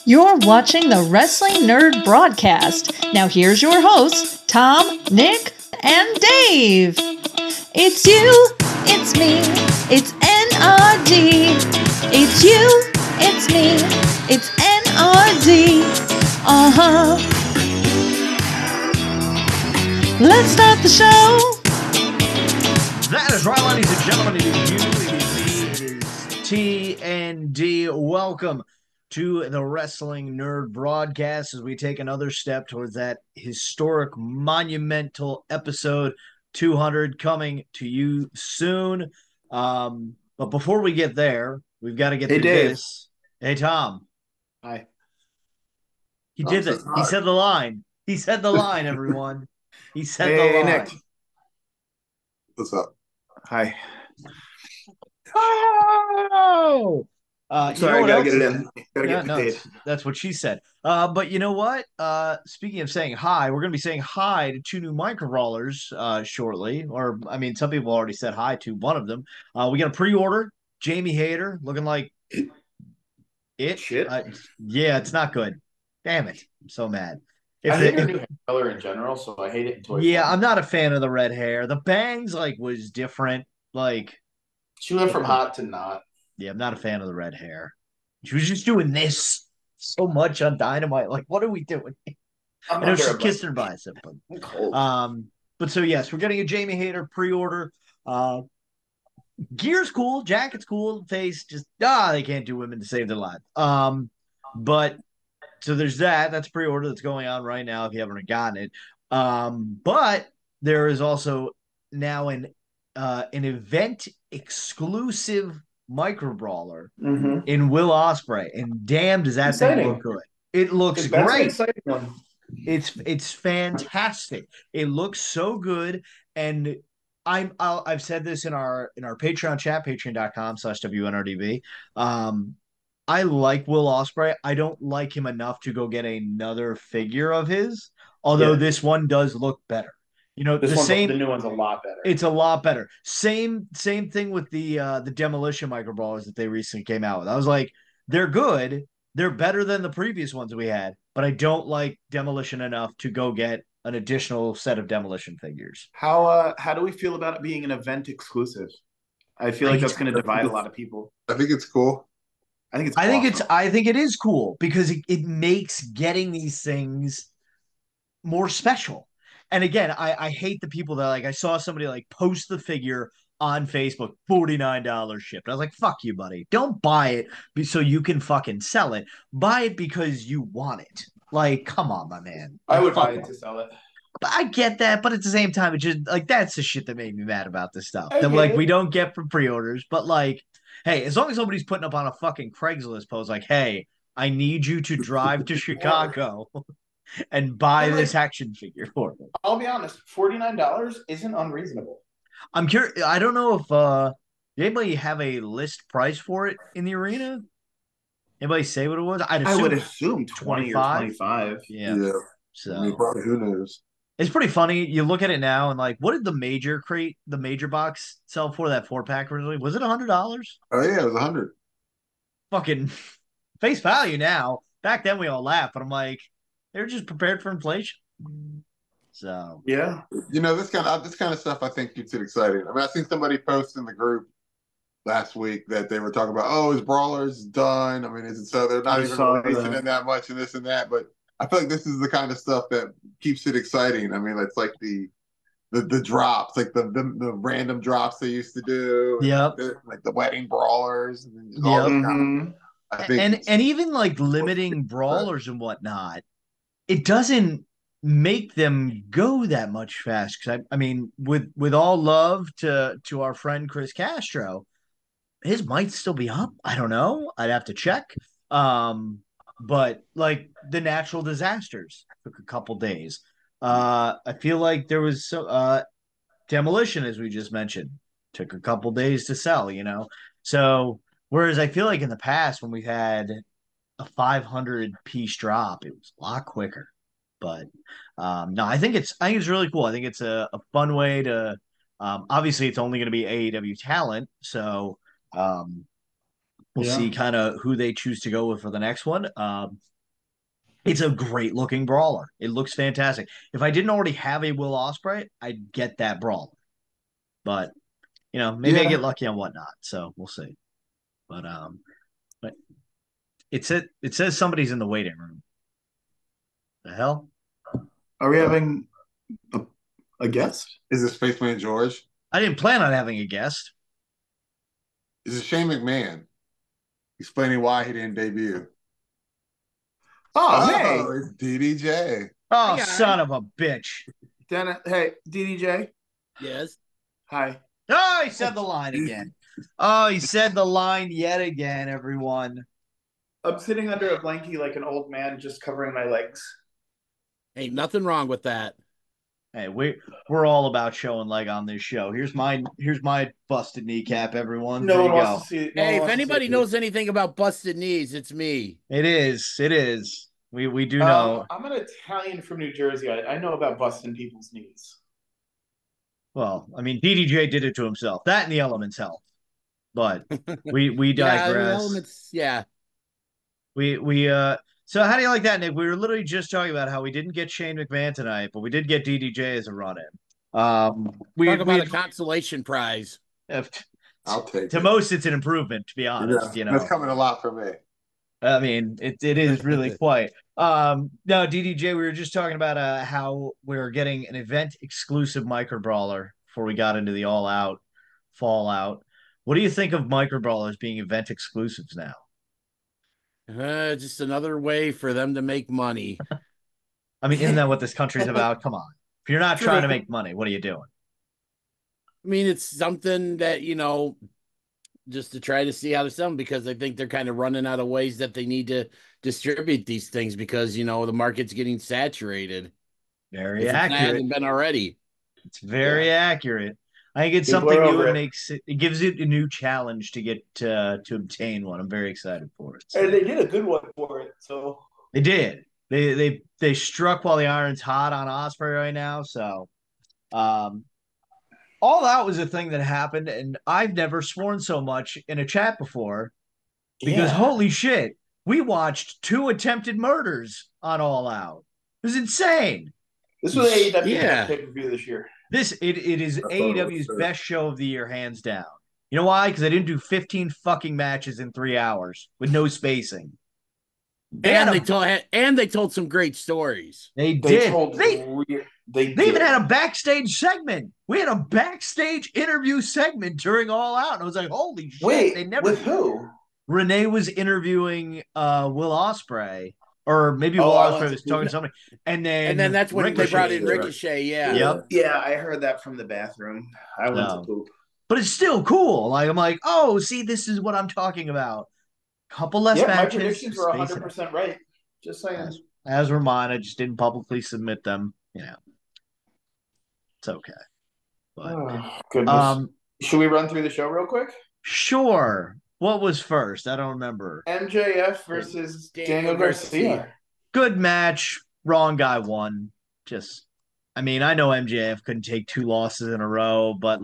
You're watching the Wrestling Nerd Broadcast. Now here's your hosts, Tom, Nick, and Dave. It's you, it's me, it's N.R.D. It's you, it's me, it's N.R.D. Uh-huh. Let's start the show. That is right, ladies and gentlemen. It is you, it is me, it is T&D. Welcome to the Wrestling Nerd Broadcast as we take another step towards that historic, monumental episode 200 coming to you soon. But before we get there, we've got to get through Dave. this. Hey, Tom. Hi. He did it. He said the line. He said the line, everyone. He said the line. Nick. What's up? Hi. Oh! Sorry, gotta get it in. Gotta get paid. That's what she said. But you know what? Speaking of saying hi, we're going to be saying hi to two new micro brawlers shortly. Or, I mean, some people already said hi to one of them. We got a pre-order. Jamie Hayter looking like it. Shit. Yeah, it's not good. Damn it. I'm so mad. I hate her new hair color in general, so I hate it in toy Yeah, form. I'm not a fan of the red hair. The bangs, was different. She went from hot to not. Yeah, I'm not a fan of the red hair. She was just doing this so much on Dynamite. What are we doing? I know she's kissing her bicep, but I'm cold. But so yes, we're getting a Jamie Hayter pre-order. Gear's cool, jacket's cool, face just they can't do women to save their life. But so there's that. That's pre-order that's going on right now if you haven't gotten it. But there is also now an event exclusive micro brawler in Will Ospreay, and damn, does that thing look good! It looks great. It's fantastic. It looks so good, and I've said this in our Patreon chat, patreon.com/WNRDB. I like Will Ospreay. I don't like him enough to go get another figure of his, although this one does look better. The new one's a lot better. It's a lot better. Same thing with the Demolition micro brawlers that they recently came out with. I was like, they're good. They're better than the previous ones we had, but I don't like Demolition enough to go get an additional set of Demolition figures. How do we feel about it being an event exclusive? I feel like that's going to divide a lot of people. I think it's cool. I think it is cool because it makes getting these things more special. And again, I hate the people that I saw somebody post the figure on Facebook, $49 shipped. I was like, fuck you, buddy. Don't buy it so you can fucking sell it. Buy it because you want it. Come on, my man. I would buy it to sell it. But I get that, but at the same time, it's just that's the shit that made me mad about this stuff. That we don't get from pre-orders, but hey, as long as somebody's putting up on a fucking Craigslist post, hey, I need you to drive to Chicago and buy this action figure for me. I'll be honest, $49 isn't unreasonable. I'm curious. I don't know if anybody have a list price for it in the arena. Anybody say what it was? I would assume 20 or 25. Yeah. So probably, who knows? It's pretty funny. You look at it now and what did the major box sell for that 4-pack originally? Was it $100? Oh yeah, it was $100. Fucking face value now. Back then we all laughed, but I'm like, they're just prepared for inflation. So yeah, this kind of stuff I think keeps it exciting. I mean, I seen somebody post in the group last week that they were talking about, is Brawlers done? I mean, is it so they're not even releasing it that much and this and that? But I feel like this is the kind of stuff that keeps it exciting. I mean, it's like the drops, the random drops they used to do. Yep. The wedding brawlers. And I think and even limiting brawlers and whatnot, it doesn't make them go that much fast. Because I mean, with all love to our friend Chris Castro, his might still be up. I don't know. I'd have to check. But the natural disasters took a couple days. I feel like there was Demolition, as we just mentioned, took a couple days to sell. So whereas I feel like in the past when we had a 500 piece drop, it was a lot quicker. But no, I think it's really cool. I think it's a fun way to. Obviously, it's only going to be AEW talent, so We'll see kind of who they choose to go with for the next one. It's a great looking brawler. It looks fantastic. If I didn't already have a Will Ospreay, I'd get that brawler. But maybe I get lucky on whatnot. So we'll see. But it says somebody's in the waiting room. The hell? Are we having a guest? Is it Spaceman George? I didn't plan on having a guest. Is it Shane McMahon explaining why he didn't debut? Oh, it's DDJ. Oh, son of a bitch. Hey, DDJ. Yes. Hi. Oh, he said the line again. Oh, he said the line yet again, everyone. I'm sitting under a blankie like an old man, just covering my legs. Ain't nothing wrong with that. Hey, we're all about showing leg on this show. Here's my busted kneecap, everyone. No there one you wants go. to see it. Hey, if anybody knows anything about busted knees, it's me. It is. We do know. I'm an Italian from New Jersey. I know about busting people's knees. Well, I mean, DDJ did it to himself. That and the elements help. But we digress. Yeah, the elements, yeah. So how do you like that, Nick? We were literally just talking about how we didn't get Shane McMahon tonight, but we did get DDJ as a run-in. Talk about a consolation prize. I'll take it. To most, it's an improvement, to be honest. Yeah, that's coming a lot for me. I mean, it is really quite. No, DDJ, we were just talking about how we're getting an event-exclusive micro brawler before we got into the all-out fallout. What do you think of micro brawlers being event exclusives now? Just another way for them to make money. I mean, isn't that what this country's about? Come on. If you're not trying to make money, what are you doing? I mean, it's something that, just to try to see how to sell them, because I think they're kind of running out of ways that they need to distribute these things because, the market's getting saturated. Very accurate. It hasn't been already. It's very accurate. I think it's something new and it gives it a new challenge to get to obtain one. I'm very excited for it. So. And they did a good one for it. So they did. They struck while the iron's hot on Ospreay right now. So all that was a thing that happened, and I've never sworn so much in a chat before because holy shit, we watched 2 attempted murders on All Out. It was insane. This was AEW's pay-per-view this year. It is AEW's best show of the year, hands down. You know why? Because they didn't do 15 fucking matches in 3 hours with no spacing. They told some great stories. They did. They even had a backstage segment. We had a backstage interview segment during All Out, and I was like, "Holy shit!" Wait, with who? Renee was interviewing Will Ospreay, or maybe Will Ospreay was talking to somebody, and then that's when they brought in Ricochet. Yeah, yeah, I heard that from the bathroom. I went to poop, but it's still cool. Like I'm like, oh, see, this is what I'm talking about. Couple less matches. My predictions were 100% right. Just saying. As were mine. I just didn't publicly submit them. It's okay. But, goodness. Should we run through the show real quick? Sure. What was first? I don't remember. MJF versus Daniel Garcia. Good match. Wrong guy won. I know MJF couldn't take 2 losses in a row, but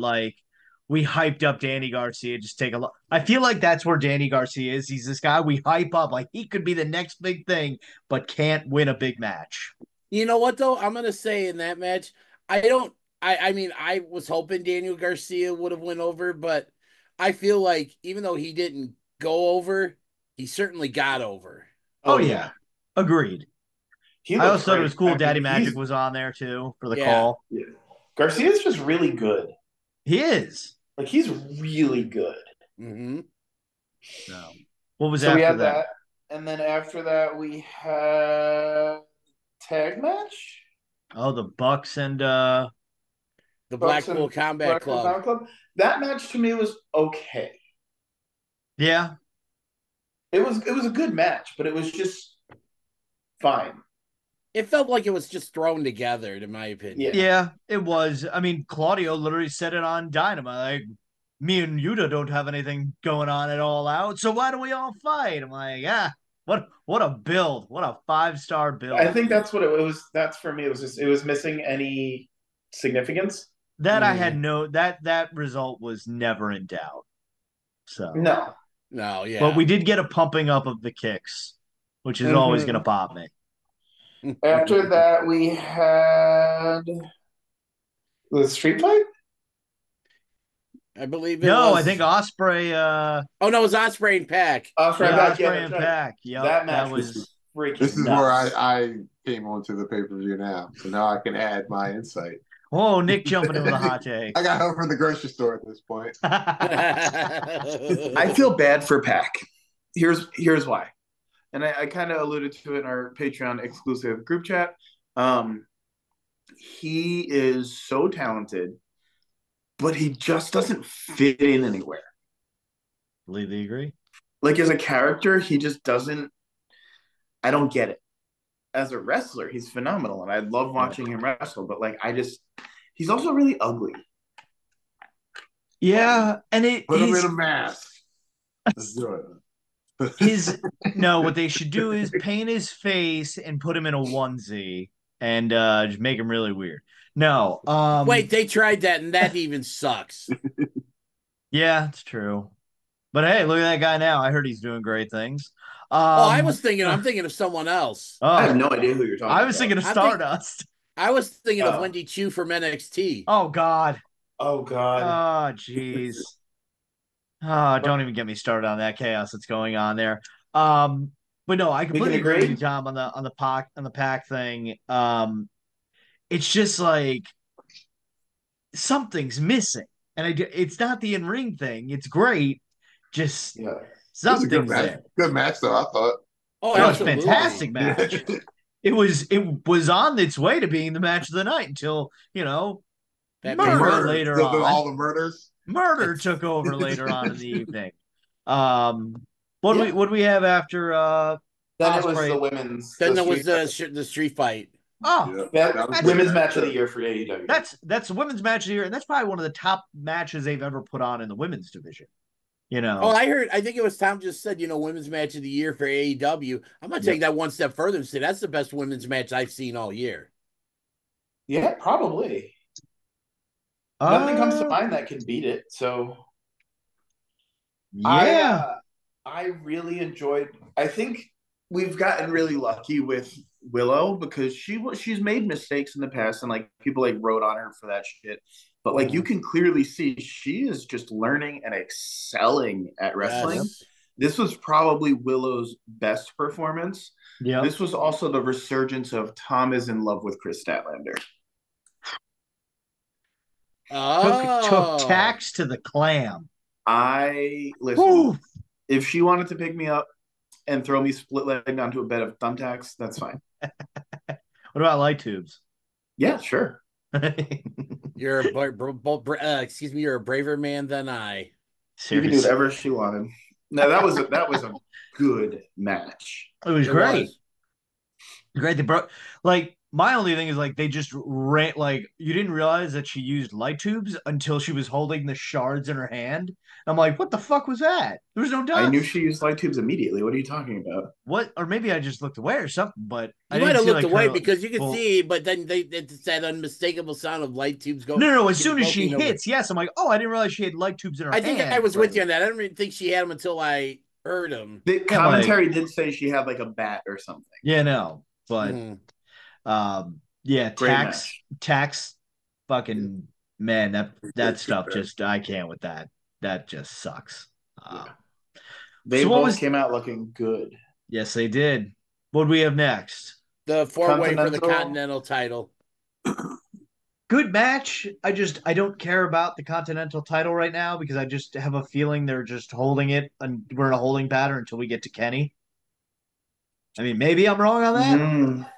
we hyped up Danny Garcia. Just take a look. I feel like that's where Danny Garcia is. He's this guy we hype up like he could be the next big thing, but can't win a big match. You know what, though? I'm going to say in that match, I was hoping Daniel Garcia would have went over, but I feel like even though he didn't go over, he certainly got over. Oh yeah. Agreed. I also thought it was cool Daddy Magic was on there too for the call. Yeah. Garcia's just really good. He is. He's really good. Mm-hmm. So, what was after we had that? And then after that, we had tag match. Oh, the Bucks and the Blackpool Combat Club. That match to me was okay. Yeah. It was a good match, but it was just fine. It felt like it was just thrown together, in my opinion. Yeah, it was. I mean, Claudio literally said it on Dynamite. Me and Yuta don't have anything going on at All Out, so why don't we all fight? I'm like, what a build. What a 5-star build. I think that's what it was. That's for me. It was missing any significance. That I had that result was never in doubt. So no. No, yeah. But we did get a pumping up of the kicks, which is always going to pop me. After that, we had the street fight. I believe it No, was. I think Osprey. Oh no, it was Osprey and Pac. Osprey and Yeah, Pac. Osprey Yeah, and that's right. Pac. Yep, That match that was freaking. This is nuts. where I came onto the pay-per-view now. So now I can add my insight. Oh, Nick jumping into the hot take. I got home from the grocery store at this point. I feel bad for Pac. Here's why, and I kind of alluded to it in our Patreon exclusive group chat. He is so talented, but he just doesn't fit in anywhere. Completely agree. Like as a character, he just doesn't. I don't get it. As a wrestler, he's phenomenal, and I love watching him wrestle. But like, he's also really ugly. Yeah, and Put him in a mask. Let's do it. What they should do is paint his face and put him in a onesie and just make him really weird. No, Wait, they tried that and that even sucks. Yeah, it's true. But hey, look at that guy now. I heard he's doing great things. I'm thinking of someone else. I have no idea who you're talking about. I was thinking of Stardust. I was thinking of Wendy Chu from NXT. Oh God. Oh God. Oh jeez. Oh, don't even get me started on that chaos that's going on there. But no, I completely agree with you, Tom, on the Pac thing. It's just like something's missing, and it's not the in-ring thing. It's great, just something's there. Good match, though. I thought. Oh, it was a fantastic match. It was on its way to being the match of the night until murder later on. All the murders. Murder took over later on in the evening. What do we have after? Then it was the women's. Then there was the street fight. Oh, that's women's match of the year for AEW. That's the women's match of the year, and that's probably one of the top matches they've ever put on in the women's division. Oh, I think it was Tom just said, women's match of the year for AEW. I'm gonna take that one step further and say that's the best women's match I've seen all year. Yeah, probably. Nothing comes to mind that can beat it. So, yeah, I really enjoyed. I think we've gotten really lucky with Willow because she's made mistakes in the past and like people like wrote on her for that shit. But like you can clearly see she is just learning and excelling at wrestling. Yes. This was probably Willow's best performance. Yeah. This was also the resurgence of Tom is in love with Chris Statlander. Took tax to the clam. Listen. If she wanted to pick me up and throw me split leg onto a bed of thumbtacks, that's fine. What about light tubes? Yeah, sure. You're a braver man than I. Seriously. You can do whatever she wanted. No, that was a good match. It was great. Great. They brought my only thing is they just ran you didn't realize that she used light tubes until she was holding the shards in her hand. I'm like, what the fuck was that? There was no dust. I knew she used light tubes immediately. What are you talking about? What? Or maybe I just looked away or something. But you might have looked away because you could see. But then it's that unmistakable sound of light tubes going. No. As soon as she hits, yes, I'm like, oh, I didn't realize she had light tubes in her hand. I think I was with you on that. I don't even think she had them until I heard them. The commentary did say she had a bat or something. Yeah, no, but. Yeah, tax fucking man, that stuff just I can't with that. That just sucks. They both came out looking good. Yes, they did. What do we have next? The 4-way for the Continental title. Good match. I don't care about the Continental title right now because I just have a feeling they're just holding it and we're in a holding pattern until we get to Kenny. I mean, maybe I'm wrong on that.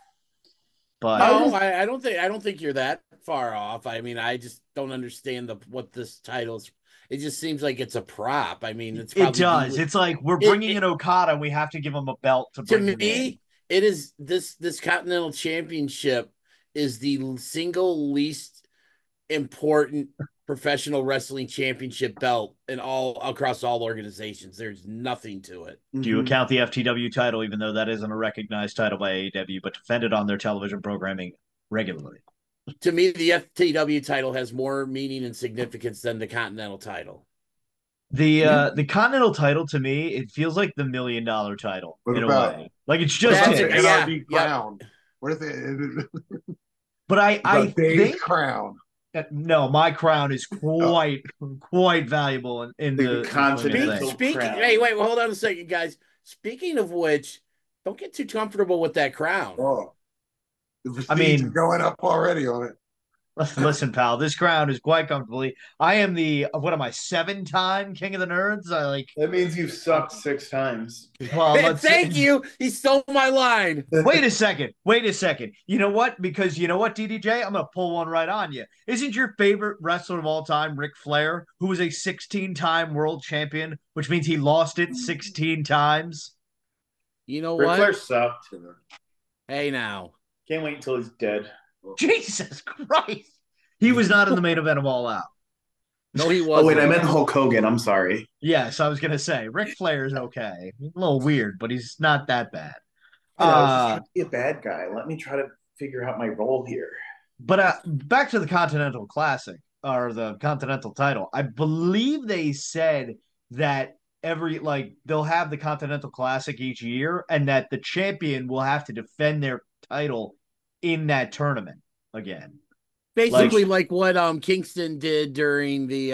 But no, I don't think you're that far off. I mean, I just don't understand what this title's. It just seems like it's a prop. I mean, it does. It's like we're bringing in Okada, and we have to give him a belt to bring him in. It is this Continental Championship is the single least important professional wrestling championship belt in across all organizations. There's nothing to it. Do you account the FTW title, even though that isn't a recognized title by AEW, but defended on their television programming regularly? To me, the FTW title has more meaning and significance than the Continental title. The Continental title to me, it feels like the $1 million title What in a about way. Like it's what just about That's the a, it. yeah, NRD yeah. crown? What is it? But I About Dave's think crown. no, my crown is quite valuable in The the swing of Continental things. Speaking, crown. hey, wait, well, hold on a second, guys. Speaking of which, don't get too comfortable with that crown. Oh, the I prestige is mean, going up already on it. listen, pal, this crown is quite comfortably. I am the what am I, 7-time king of the nerds? I like That means you've sucked 6 times. well, let's Thank you. He stole my line. wait a second. Wait a second. You know what? Because you know what, DDJ? I'm gonna pull one right on you. Isn't your favorite wrestler of all time Ric Flair, who was a 16-time world champion, which means he lost it 16 times? You know Ric Flair what? sucked. Hey, now. Can't wait until he's dead. Jesus Christ. He was not in the main event of All Out. No, he Oh, wasn't. wait, I meant Hulk Hogan. I'm sorry. Yes, I was gonna say Ric Flair is okay. A little weird, but he's not that bad. I was just trying to be a bad guy. Let me try to figure out my role here. But back to the Continental Classic or the Continental title. I believe they said that every like they'll have the Continental Classic each year, and that the champion will have to defend their title in that tournament again. Basically, like what Kingston did during the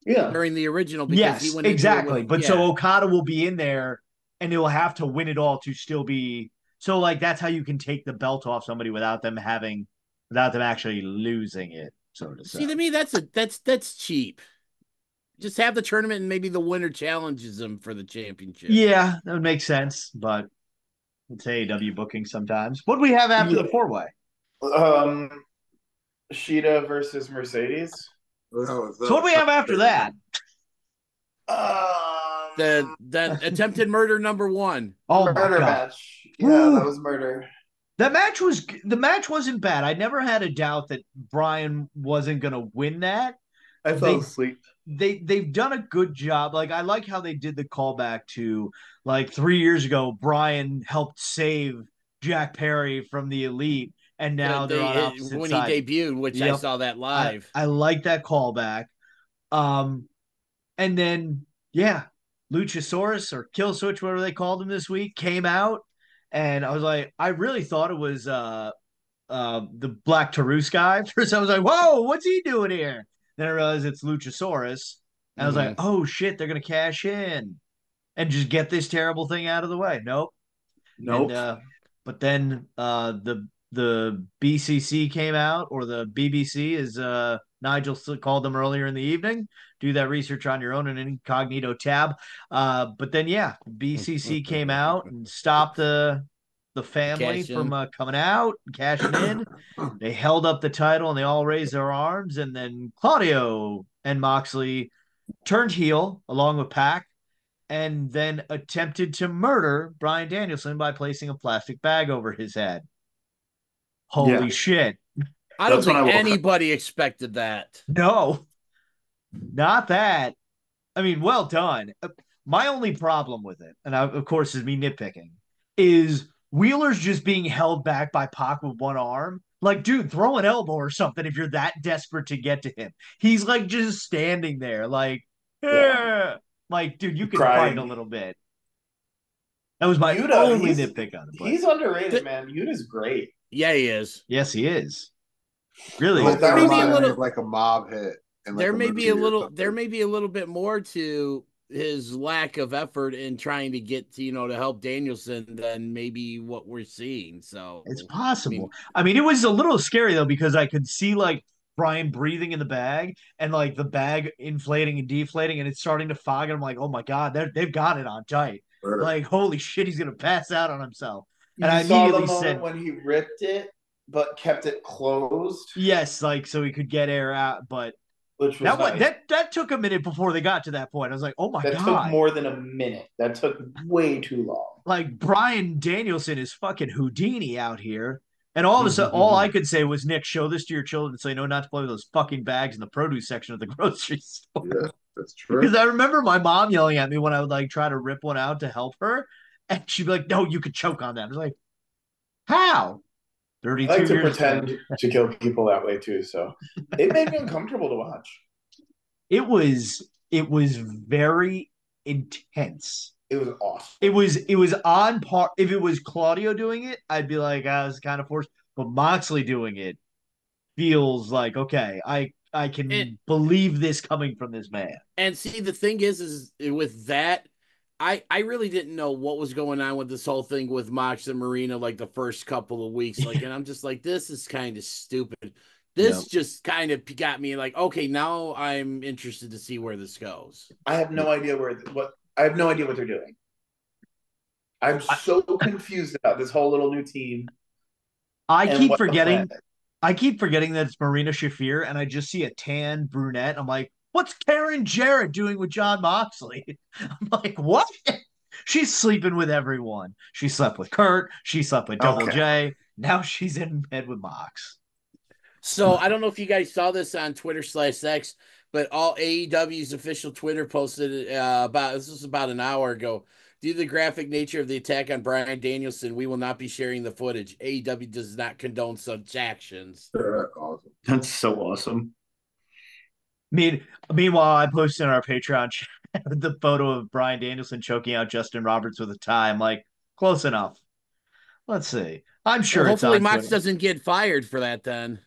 Yeah. original, because Yes, he went into exactly. it with, But so Okada will be in there, and they'll have to win it all to still be. So like that's how you can take the belt off somebody without them actually losing it. So to see, say. to me that's cheap. Just have the tournament and maybe the winner challenges them for the championship. Yeah, that would make sense, but it's AEW booking sometimes. What do we have after the 4-way? Sheeta versus Mercedes. So what do we have after that? The attempted murder #1. Oh my Murder God. match. Yeah, Ooh. that was murder. The match wasn't bad. I never had a doubt that Brian wasn't gonna win that. I fell asleep. They've done a good job. Like I like how they did the callback to like 3 years ago. Brian helped save Jack Perry from the Elite, and now they're on opposite when sides. he debuted, which I saw that live. I like that callback. And then yeah, Luchasaurus or Kill Switch, whatever they called him this week, came out, and I was like, I really thought it was the Black Tarus guy. First, I was like, whoa, what's he doing here? Then I realized it's Luchasaurus. And I was like, oh shit, they're gonna cash in and just get this terrible thing out of the way. Nope. And, but then the BCC came out, or the BBC, as Nigel called them earlier in the evening. Do that research on your own in an incognito tab. But then yeah, BCC came out and stopped the family from coming out and cashing in. They held up the title and they all raised their arms, and then Claudio and Moxley turned heel along with Pac, and then attempted to murder Bryan Danielson by placing a plastic bag over his head. Holy shit. I don't think anybody expected that. No, not that. I mean, well done. My only problem with it, and of course is me nitpicking, is Wheeler's just being held back by Pac with one arm. Like, dude, throw an elbow or something if you're that desperate to get to him. He's like just standing there, like, like, dude, you can fight a little bit. That was my only nitpick on it. He's underrated, man. Yuta's great. Yeah, he is. Yes, he is. Really, there may be a little like a mob hit. There may be a little. There may be a little bit more to his lack of effort in trying to get to to help Danielson than maybe what we're seeing. So it's possible. I mean, it was a little scary though, because I could see like Brian breathing in the bag and like the bag inflating and deflating, and it's starting to fog. And I'm like, oh my God, they've got it on tight. Sure. Like, holy shit, he's gonna pass out on himself. And I immediately said when he ripped it but kept it closed. Yes, like so he could get air out, but which was that took a minute before they got to that point. I was like, oh my God. That took more than a minute. That took way too long. Like Bryan Danielson is fucking Houdini out here. And all of a sudden, all I could say was, Nick, show this to your children so they know not to play with those fucking bags in the produce section of the grocery store. Yeah, that's true. Because I remember my mom yelling at me when I would like try to rip one out to help her. And she'd be like, no, you could choke on that. I was like, how? 32 I like to years pretend to kill people that way too. So it made me uncomfortable to watch. it was very intense. It was awesome. It was on par. If it was Claudio doing it, I'd be like, I was kind of forced. But Moxley doing it feels like, okay, I can believe this coming from this man. And see, the thing is with that, I really didn't know what was going on with this whole thing with Mox and Marina like the first couple of weeks. Like, and I'm just like, this is kind of stupid. This just kind of got me like, okay, now I'm interested to see where this goes. I have no idea what they're doing. I'm so confused about this whole little new team. I keep forgetting that it's Marina Shafir, and I just see a tan brunette. I'm like, what's Karen Jarrett doing with John Moxley? I'm like, what? She's sleeping with everyone. She slept with Kurt. She slept with Double J. Now she's in bed with Mox. So I don't know if you guys saw this on Twitter/X, but all AEW's official Twitter posted this was about an hour ago. Due to the graphic nature of the attack on Bryan Danielson, we will not be sharing the footage. AEW does not condone such actions. Awesome. That's so awesome. Meanwhile, I posted on our Patreon the photo of Bryan Danielson choking out Justin Roberts with a tie. I'm like, close enough. Let's see. I'm sure it's hopefully on Mox Twitter. doesn't get fired for that then.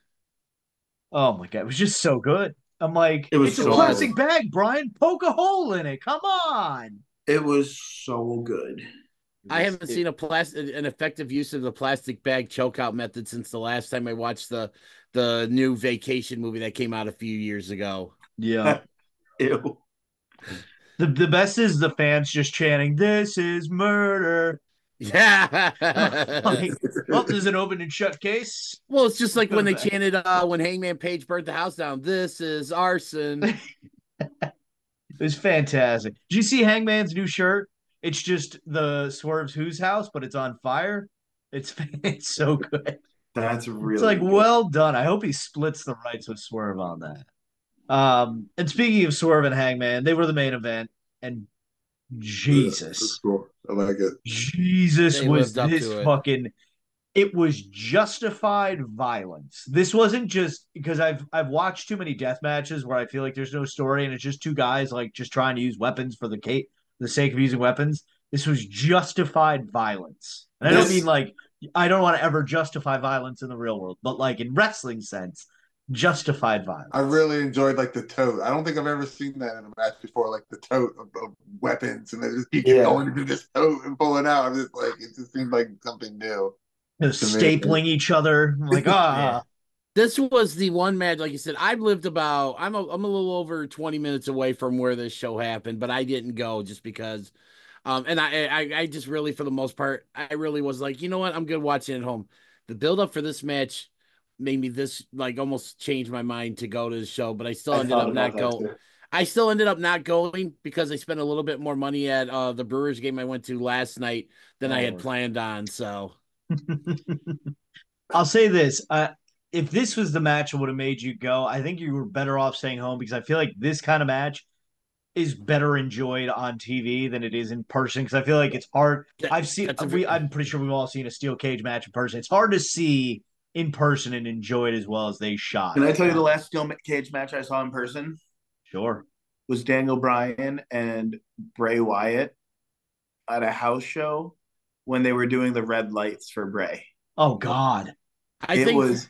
Oh my God. It was just so good. I'm like, it's a plastic bag, Brian. Poke a hole in it. Come on. It was so good. I haven't seen an effective use of the plastic bag chokeout method since the last time I watched the new Vacation movie that came out a few years ago. Yeah. Ew. The best is the fans just chanting, "This is murder." Yeah. Like, well, there's an open and shut case. Well, it's just like when they chanted when Hangman Page burnt the house down, "This is arson." It was fantastic. Did you see Hangman's new shirt? It's just the Swerve's Who's house, but it's on fire. It's so good. That's really. It's like good. well done. I hope he splits the rights with Swerve on that. And speaking of Swerve and Hangman, they were the main event, and Jesus, that's cool. I like it. Jesus They was lived up this to it. fucking. It was justified violence. This wasn't just because I've watched too many death matches where I feel like there's no story and it's just two guys like just trying to use weapons for the sake of using weapons. This was justified violence. And I don't mean like I don't want to ever justify violence in the real world, but like in wrestling sense, justified violence. I really enjoyed like the tote. I don't think I've ever seen that in a match before, like the tote of weapons, and they just keep going into this tote and pulling out. I'm just like it just seemed like something new. Stapling each other. I'm like, Yeah. This was the one match, like you said, I'm a little over 20 minutes away from where this show happened, but I didn't go just because and I just really, for the most part, I really was like, you know what, I'm good watching at home. The build up for this match made me like almost change my mind to go to the show, but I still ended up not going. I still ended up not going because I spent a little bit more money at the Brewers game I went to last night than I had planned on. So I'll say this. If this was the match that would have made you go, I think you were better off staying home because I feel like this kind of match is better enjoyed on TV than it is in person because I feel like it's hard. I'm pretty sure we've all seen a steel cage match in person. It's hard to see in person and enjoy it as well as they shot. Can I tell you the last steel cage match I saw in person? Sure. Was Daniel Bryan and Bray Wyatt at a house show when they were doing the red lights for Bray. Oh God. It was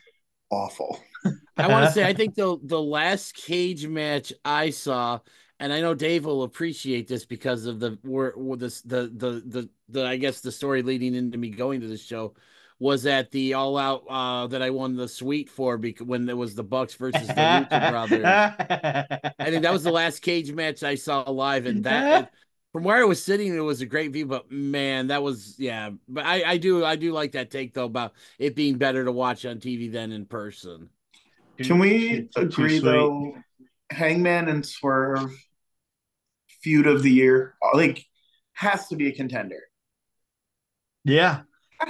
awful. I want to say, I think the last cage match I saw, and I know Dave will appreciate this because of the I guess the story leading into me going to this show, was at the All Out that I won the suite for when there was the Bucks versus the Lucha Brothers. I think that was the last cage match I saw live, and that from where I was sitting, it was a great view. But man, that was But I do like that take though about it being better to watch on TV than in person. Can we agree though? Hangman and Swerve feud of the year, like, has to be a contender. Yeah.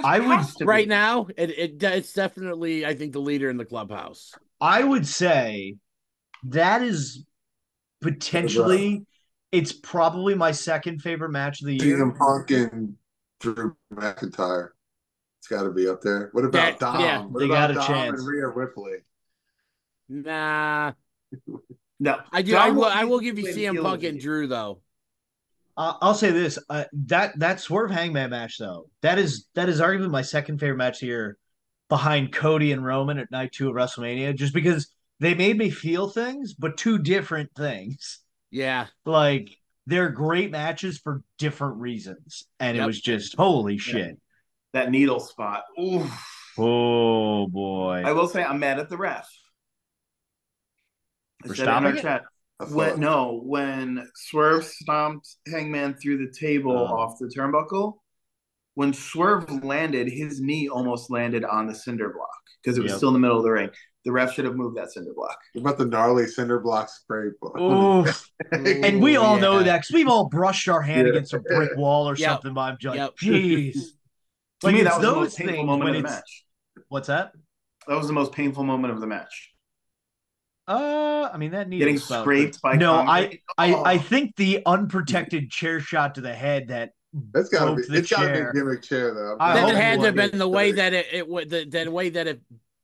I would right now. It's definitely, I think, the leader in the clubhouse. I would say that is potentially. It's probably my second favorite match of the year. CM Punk and Drew McIntyre. It's got to be up there. What about Dom? Yeah, what about Dom and Rhea Ripley? Nah. No, I do. I will give you CM Punk and Drew though. I'll say this: that Swerve Hangman match, though, that is arguably my second favorite match here, behind Cody and Roman at Night 2 of WrestleMania, just because they made me feel things, but two different things. Yeah, Like they're great matches for different reasons, and it was just holy shit. That needle spot. Ooh. Oh boy! I will say I'm mad at the ref. For stopping it? When Swerve stomped Hangman through the table off the turnbuckle, when Swerve landed, his knee almost landed on the cinder block because it was still in the middle of the ring. The ref should have moved that cinder block. What about the gnarly cinder block spray? And we all know that because we've all brushed our hand against a brick wall or something. But I'm just like, jeez. To me, that was the most painful moment of the match. What's that? That was the most painful moment of the match. I mean that getting scraped by I think the unprotected chair shot to the head that's gotta be it's gotta be a gimmick chair though. Then it had to have been the way that the way that it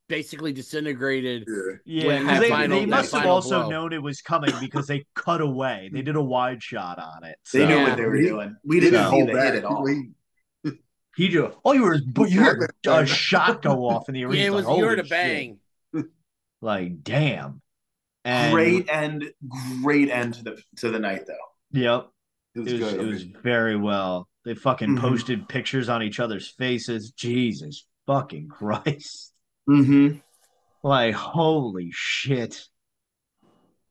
basically disintegrated. Yeah, they must have also known it was coming because they cut away. They did a wide shot on it. So. They knew what they were doing. We didn't see the hit at all. He just you heard a shot go off in the arena. Yeah, it was you heard a bang. Like damn. And great end to the night though. Yep. It was very well. They fucking posted pictures on each other's faces. Jesus fucking Christ. Like holy shit.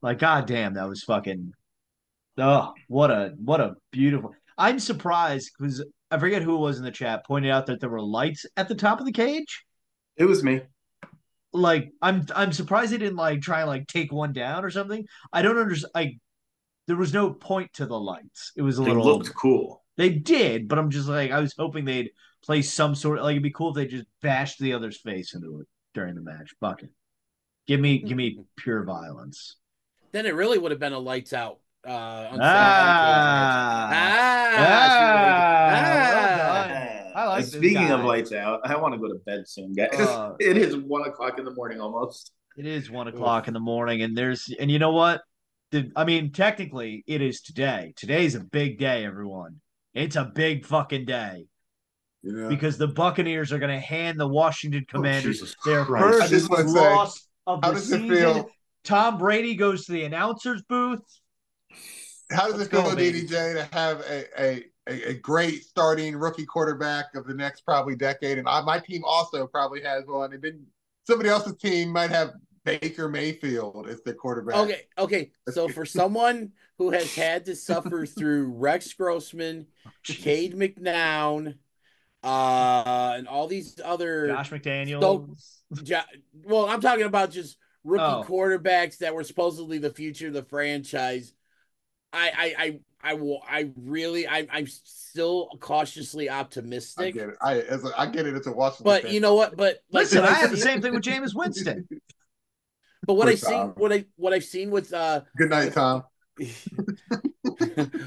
Like goddamn, that was fucking what a beautiful. I'm surprised because I forget who it was in the chat pointed out that there were lights at the top of the cage. It was me. Like I'm surprised they didn't like try and like take one down or something. I don't understand. There was no point to the lights. It was a little. They looked cool. They did, but I'm just like I was hoping they'd play some sort of like it'd be cool if they just bashed the other's face into it during the match. Fuck it. Give me pure violence. Then it really would have been a lights out. I like Speaking of lights out, I want to go to bed soon, guys. It is 1:00 in the morning almost. It is 1:00 in the morning, and you know what? I mean, technically, it is today. Today's a big day, everyone. It's a big fucking day. Yeah. Because the Buccaneers are going to hand the Washington Commanders their first loss of the season. Tom Brady goes to the announcer's booth. How does it feel, DDJ, to have a great starting rookie quarterback of the next probably decade? And my team also probably has one. And then somebody else's team might have Baker Mayfield as their quarterback. Okay. So for someone who has had to suffer through Rex Grossman, Cade McNown, and all these other Josh McDaniels. Well, I'm talking about just rookie quarterbacks that were supposedly the future of the franchise. I'm still cautiously optimistic. I get it. It's a Washington. But you know what? But listen, I have the same thing with Jameis Winston. But what I've seen with good night, Tom.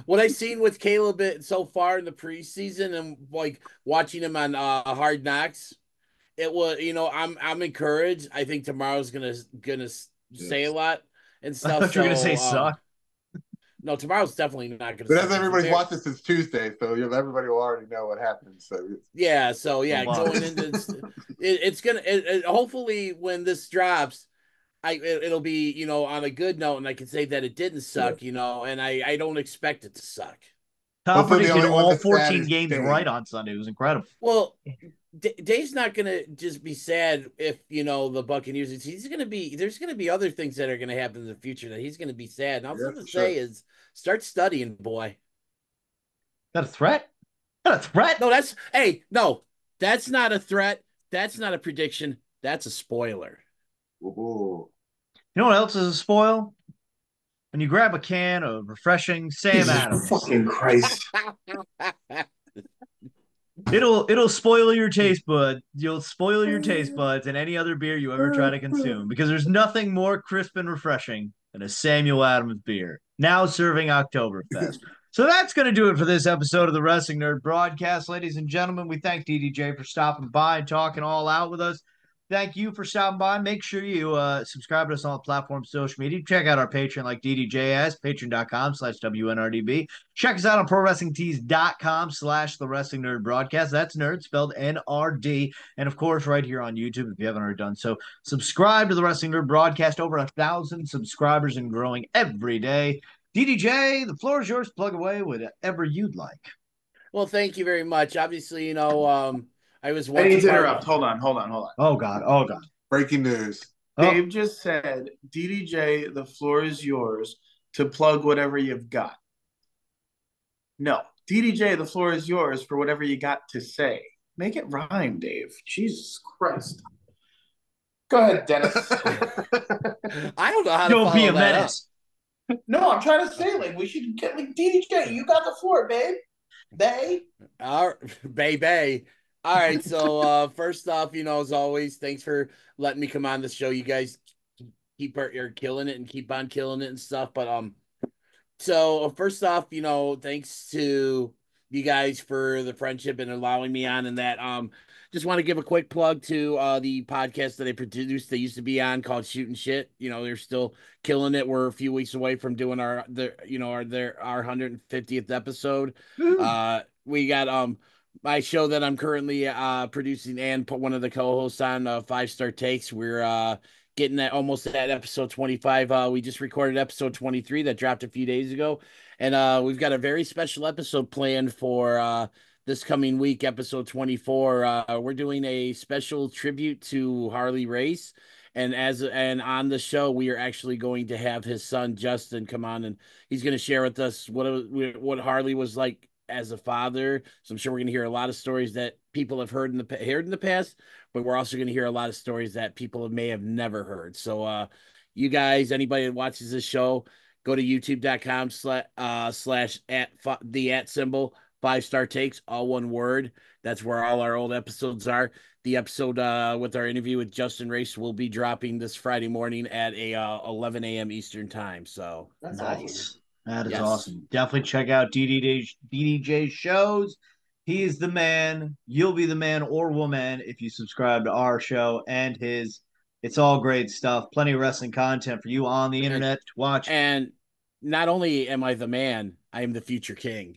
What I've seen with Caleb so far in the preseason and like watching him on Hard Knocks, it was I'm encouraged. I think tomorrow's gonna say a lot and stuff. I thought you were gonna say suck. No, tomorrow's definitely not gonna. But as everybody's watching since Tuesday, so everybody will already know what happens. So going into it's gonna hopefully when this drops. It'll be, on a good note, and I can say that it didn't suck, and I don't expect it to suck. Tom predicted all 14 games right on Sunday. It was incredible. Well, Dave's not going to just be sad if, the Buccaneers, there's going to be other things that are going to happen in the future that he's going to be sad. And all I'm going to say is start studying, boy. Is that a threat? Not a threat? No, that's not a threat. That's not a prediction. That's a spoiler. Ooh. You know what else is a spoil? When you grab a can of refreshing Sam Adams. Fucking Christ. It'll spoil your taste bud. You'll spoil your taste buds in any other beer you ever try to consume because there's nothing more crisp and refreshing than a Samuel Adams beer. Now serving Oktoberfest. So that's going to do it for this episode of the Wrestling Nerd Broadcast. Ladies and gentlemen, we thank DDJ for stopping by and talking all out with us. thank you for stopping by. Make sure you subscribe to us on all platforms, social media. Check out our Patreon like DDJ has, patreon.com/WNRDB. Check us out on ProWrestlingTees.com/The Wrestling Nerd Broadcast. That's nerd spelled N-R-D. And of course, right here on YouTube, if you haven't already done so, subscribe to The Wrestling Nerd Broadcast. Over 1,000 subscribers and growing every day. DDJ, the floor is yours. Plug away whatever you'd like. Well, thank you very much. Obviously, I was I once need to part- interrupt. Hold on. Oh, God. Breaking news. Dave just said, DDJ, the floor is yours to plug whatever you've got. No, DDJ, the floor is yours for whatever you got to say. Make it rhyme, Dave. Jesus Christ. Go ahead, Dennis. I don't know how to Don't be follow a that menace. No, I'm trying to say, like, we should get, like, DDJ, you got the floor, babe. up. Baby. All right. So first off, as always, thanks for letting me come on the show. You guys you're killing it and keep on killing it and stuff. But so first off, thanks to you guys for the friendship and allowing me on, and that just want to give a quick plug to the podcast that I produced. They used to be on called Shooting Shit. They're still killing it. We're a few weeks away from doing our 150th episode. We got my show that I'm currently producing and one of the co-hosts on 5 Star Takes. We're getting that almost at episode 25. We just recorded episode 23 that dropped a few days ago, and we've got a very special episode planned for this coming week, episode 24. We're doing a special tribute to Harley Race, and on the show we are actually going to have his son Justin come on, and he's going to share with us what Harley was like as a father. So I'm sure we're going to hear a lot of stories that people have heard in the past, but we're also going to hear a lot of stories that people may have never heard. So you guys, anybody that watches this show, go to youtube.com slash @ symbol 5 Star Takes, all one word. That's where all our old episodes are. The episode with our interview with Justin Race will be dropping this Friday morning at 11 a.m. Eastern time. So that's nice. That is Yes. awesome. Definitely check out DDJ's shows. He is the man. You'll be the man or woman if you subscribe to our show and his. It's all great stuff. Plenty of wrestling content for you on the internet to watch. And not only am I the man, I am the future king.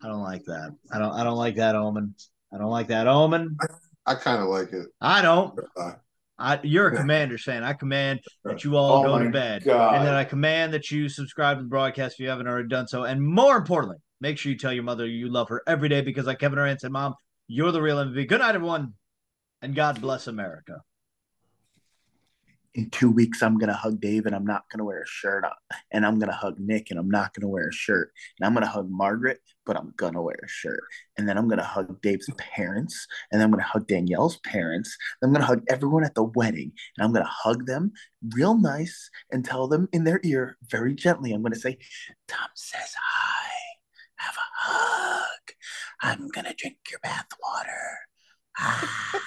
I don't like that. I don't like that omen. I don't like that omen. I kind of like it. I don't. You're a Commanders fan. I command that you all go to bed. God. And then I command that you subscribe to the broadcast if you haven't already done so. And more importantly, make sure you tell your mother you love her every day because like Kevin Durant said, Mom, you're the real MVP. Good night, everyone. And God bless America. In 2 weeks, I'm going to hug Dave and I'm not going to wear a shirt on. And I'm going to hug Nick and I'm not going to wear a shirt. And I'm going to hug Margaret, but I'm going to wear a shirt. And then I'm going to hug Dave's parents. And then I'm going to hug Danielle's parents. And I'm going to hug everyone at the wedding. And I'm going to hug them real nice and tell them in their ear very gently. I'm going to say, Tom says hi. Have a hug. I'm going to drink your bath water. Ah.